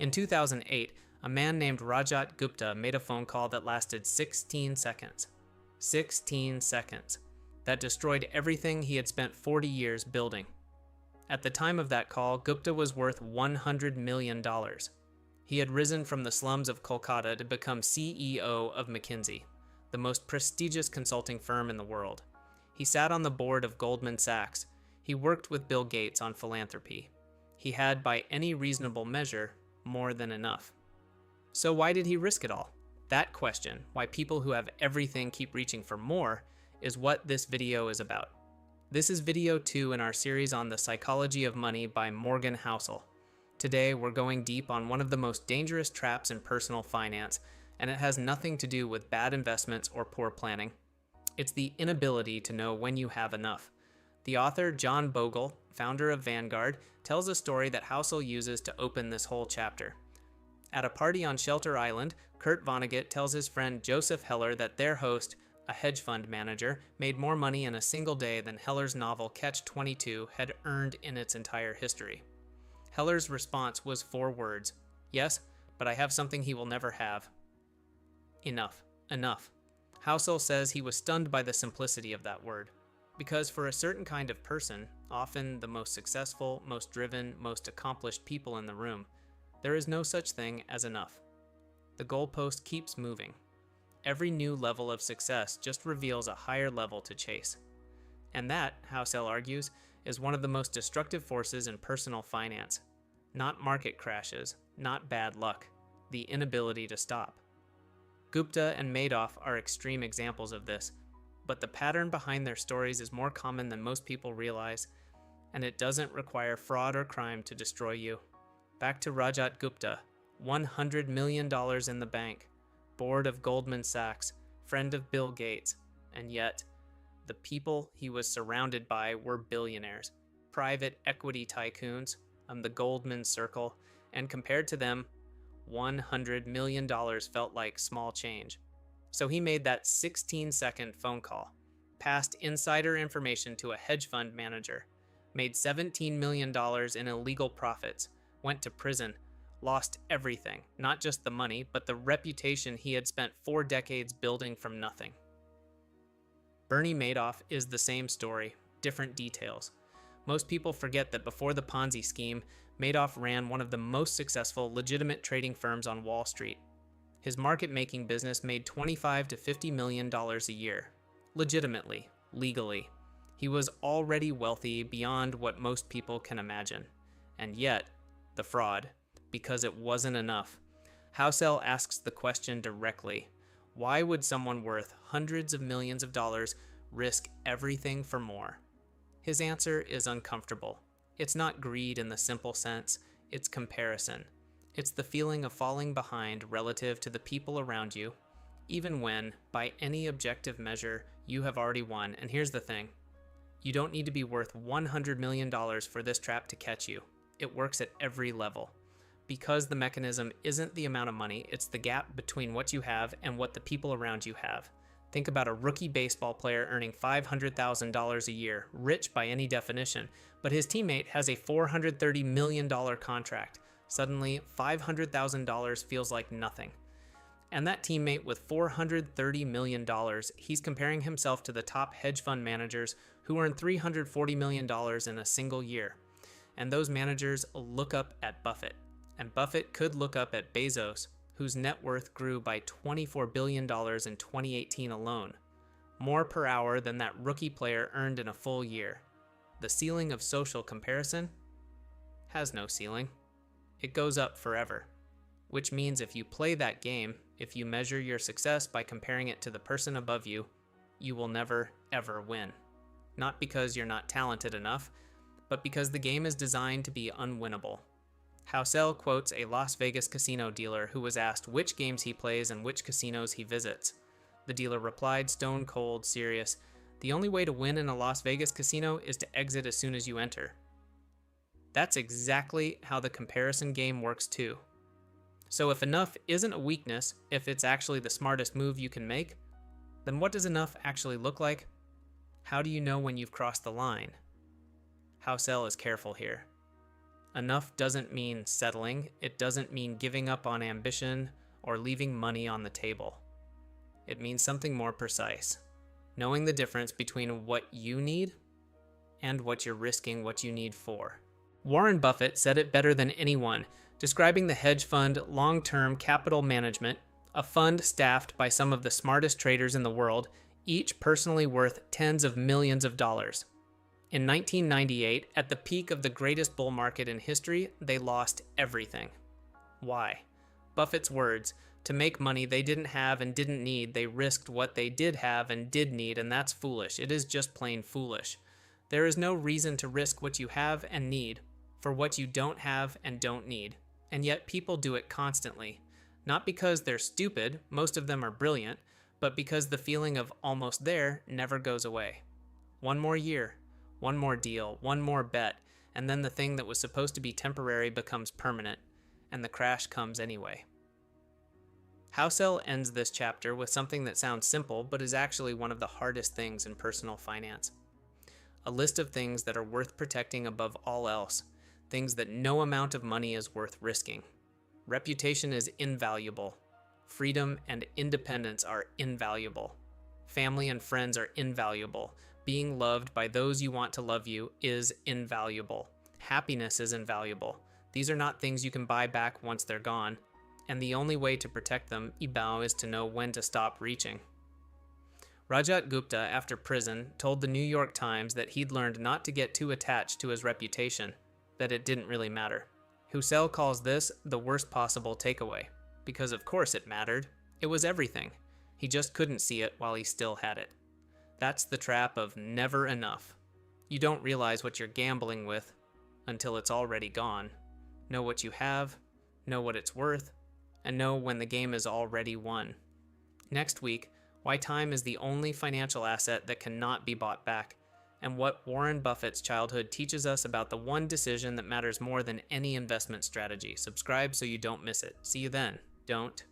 In 2008, a man named Rajat Gupta made a phone call that lasted 16 seconds. 16 seconds. That destroyed everything he had spent 40 years building. At the time of that call, Gupta was worth $100 million. He had risen from the slums of Kolkata to become CEO of McKinsey, the most prestigious consulting firm in the world. He sat on the board of Goldman Sachs. He worked with Bill Gates on philanthropy. He had, by any reasonable measure, more than enough. So why did he risk it all? That question, why people who have everything keep reaching for more, is what this video is about. This is video 2 in our series on the psychology of money by Morgan Housel. Today, we're going deep on one of the most dangerous traps in personal finance, and it has nothing to do with bad investments or poor planning. It's the inability to know when you have enough. The author, John Bogle, founder of Vanguard, tells a story that Housel uses to open this whole chapter. At a party on Shelter Island, Kurt Vonnegut tells his friend Joseph Heller that their host, a hedge fund manager, made more money in a single day than Heller's novel Catch-22 had earned in its entire history. Heller's response was 4 words: "Yes, but I have something he will never have. Enough. Enough." Housel says he was stunned by the simplicity of that word. Because for a certain kind of person, often the most successful, most driven, most accomplished people in the room, there is no such thing as enough. The goalpost keeps moving. Every new level of success just reveals a higher level to chase. And that, Housel argues, is one of the most destructive forces in personal finance. Not market crashes, not bad luck, the inability to stop. Gupta and Madoff are extreme examples of this, but the pattern behind their stories is more common than most people realize, and it doesn't require fraud or crime to destroy you. Back to Rajat Gupta, $100 million in the bank, board of Goldman Sachs, friend of Bill Gates, and yet, the people he was surrounded by were billionaires, private equity tycoons, the Goldman Circle, and compared to them, $100 million felt like small change. So he made that 16-second phone call, passed insider information to a hedge fund manager, made $17 million in illegal profits, went to prison, lost everything, not just the money, but the reputation he had spent 4 decades building from nothing. Bernie Madoff is the same story, different details. Most people forget that before the Ponzi scheme, Madoff ran one of the most successful legitimate trading firms on Wall Street. His market-making business made $25 to $50 million a year. Legitimately, legally. He was already wealthy beyond what most people can imagine. And yet, the fraud, because it wasn't enough. Housel asks the question directly: why would someone worth hundreds of millions of dollars risk everything for more? His answer is uncomfortable. It's not greed in the simple sense, it's comparison. It's the feeling of falling behind relative to the people around you, even when, by any objective measure, you have already won. And here's the thing: you don't need to be worth $100 million for this trap to catch you. It works at every level. Because the mechanism isn't the amount of money, it's the gap between what you have and what the people around you have. Think about a rookie baseball player earning $500,000 a year, rich by any definition, but his teammate has a $430 million contract. Suddenly, $500,000 feels like nothing. And that teammate with $430 million, he's comparing himself to the top hedge fund managers who earn $340 million in a single year. And those managers look up at Buffett. And Buffett could look up at Bezos, whose net worth grew by $24 billion in 2018 alone. More per hour than that rookie player earned in a full year. The ceiling of social comparison has no ceiling. It goes up forever. Which means if you play that game, if you measure your success by comparing it to the person above you, you will never, ever win. Not because you're not talented enough, but because the game is designed to be unwinnable. Housel quotes a Las Vegas casino dealer who was asked which games he plays and which casinos he visits. The dealer replied, stone cold serious, "The only way to win in a Las Vegas casino is to exit as soon as you enter." That's exactly how the comparison game works too. So if enough isn't a weakness, if it's actually the smartest move you can make, then what does enough actually look like? How do you know when you've crossed the line? Housel is careful here. Enough doesn't mean settling. It doesn't mean giving up on ambition or leaving money on the table. It means something more precise. Knowing the difference between what you need and what you're risking what you need for. Warren Buffett said it better than anyone, describing the hedge fund long-term capital management, a fund staffed by some of the smartest traders in the world, each personally worth tens of millions of dollars. In 1998, at the peak of the greatest bull market in history, they lost everything. Why? Buffett's words, to make money they didn't have and didn't need, they risked what they did have and did need, and that's foolish. It is just plain foolish. There is no reason to risk what you have and need for what you don't have and don't need, and yet people do it constantly. Not because they're stupid, most of them are brilliant, but because the feeling of almost there never goes away. One more year, one more deal, one more bet, and then the thing that was supposed to be temporary becomes permanent, and the crash comes anyway. Housel ends this chapter with something that sounds simple, but is actually one of the hardest things in personal finance. A list of things that are worth protecting above all else, things that no amount of money is worth risking. Reputation is invaluable. Freedom and independence are invaluable. Family and friends are invaluable. Being loved by those you want to love you is invaluable. Happiness is invaluable. These are not things you can buy back once they're gone, and the only way to protect them, Ibao, is to know when to stop reaching. Rajat Gupta, after prison, told the New York Times that he'd learned not to get too attached to his reputation, that it didn't really matter. Housel calls this the worst possible takeaway, because of course it mattered. It was everything. He just couldn't see it while he still had it. That's the trap of never enough. You don't realize what you're gambling with until it's already gone. Know what you have, know what it's worth, and know when the game is already won. Next week, why time is the only financial asset that cannot be bought back, and what Warren Buffett's childhood teaches us about the one decision that matters more than any investment strategy. Subscribe so you don't miss it. See you then. Don't